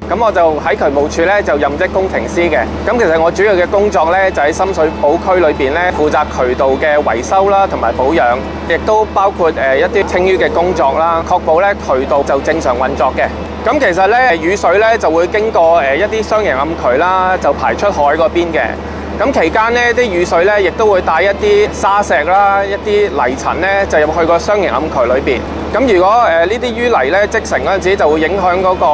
咁我就喺渠務署咧就任職工程師嘅。咁其實我主要嘅工作咧就喺深水埗區裏邊咧負責渠道嘅維修啦，同埋保養，亦都包括一啲清淤嘅工作啦，確保咧渠道就正常運作嘅。咁其實咧雨水咧就會經過一啲雙型暗渠啦，就排出海嗰邊嘅。咁期間呢啲雨水咧亦都會帶一啲沙石啦、一啲泥塵咧就入去個雙型暗渠裏邊。咁如果呢啲淤泥咧積成嗰陣時，就會影響嗰個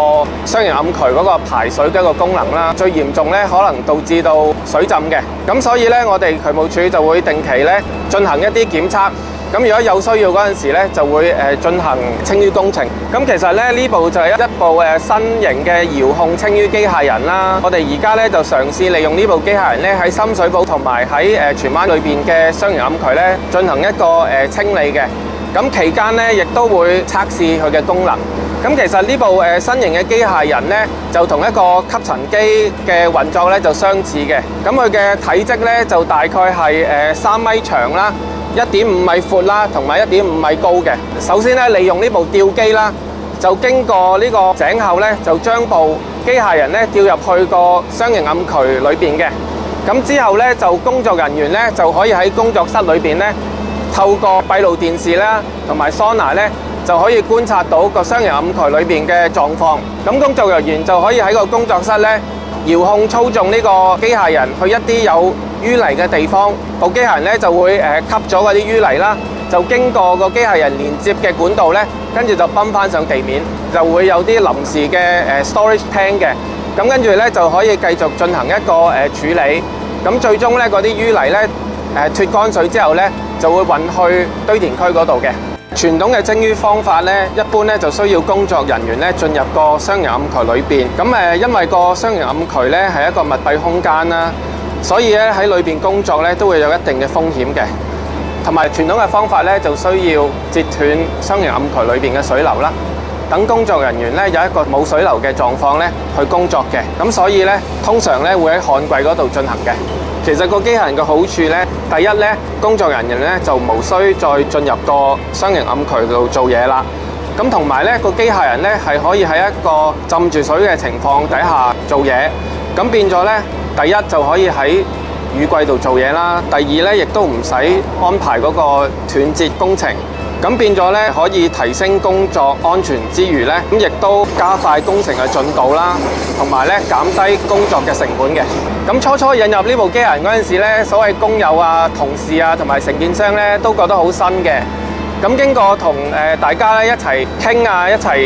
雙型暗渠嗰個排水嘅一個功能啦。最嚴重咧可能導致到水浸嘅。咁所以咧我哋渠務署就會定期咧進行一啲檢測。咁如果有需要嗰陣時咧，就會進行清淤工程。咁其實咧呢部就係一部新型嘅遙控清淤機械人啦。我哋而家咧就嘗試利用呢部機械人咧喺深水埗同埋喺荃灣裏邊嘅雙型暗渠咧進行一個清理嘅。咁期間咧亦都會測試佢嘅功能。咁其實呢部新型嘅機械人咧就同一個吸塵機嘅運作咧就相似嘅。咁佢嘅體積咧就大概係3米長啦。1.5米闊啦，同埋1.5米高嘅。首先咧，利用呢部吊機啦，就經過呢個井口咧，就將部機械人咧吊入去個雙型暗渠裏邊嘅。咁之後咧，就工作人員咧就可以喺工作室裏邊咧，透過閉路電視啦，同埋 Sonar 咧，就可以觀察到個雙型暗渠裏邊嘅狀況。咁工作人員就可以喺個工作室咧，遙控操縱呢個機械人去一啲有淤泥嘅地方，部機械人咧就會吸咗嗰啲淤泥啦，就經過個機械人連接嘅管道咧，跟住就泵翻上地面，就會有啲臨時嘅storage tank 嘅，咁跟住咧就可以繼續進行一個處理，咁最終咧嗰啲淤泥咧脫乾水之後咧，就會運去堆填區嗰度嘅。傳統嘅清淤方法咧，一般咧就需要工作人員咧進入個雙型暗渠裏邊，咁因為個雙型暗渠咧係一個密閉空間啦。所以咧喺裏邊工作咧都會有一定嘅風險嘅，同埋傳統嘅方法咧就需要截斷雙型暗渠裏邊嘅水流啦，等工作人員咧有一個冇水流嘅狀況咧去工作嘅。咁所以咧通常咧會喺旱季嗰度進行嘅。其實個機械人嘅好處咧，第一咧工作人員咧就無需再進入個雙型暗渠度做嘢啦。咁同埋咧個機械人咧係可以喺一個浸住水嘅情況底下做嘢，咁變咗咧。第一就可以喺雨季度做嘢啦，第二咧亦都唔使安排嗰個斷節工程，咁變咗咧可以提升工作安全之餘咧，咁亦都加快工程嘅進度啦，同埋咧減低工作嘅成本嘅。咁初引入呢部機械人嗰陣時咧，所謂工友啊、同事啊同埋承建商咧都覺得好新嘅。咁經過同大家咧一齊傾啊，一齊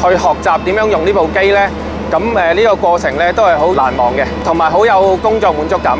去學習點樣用呢部機咧。咁呢個過程咧都係好難忘嘅，同埋好有工作滿足感。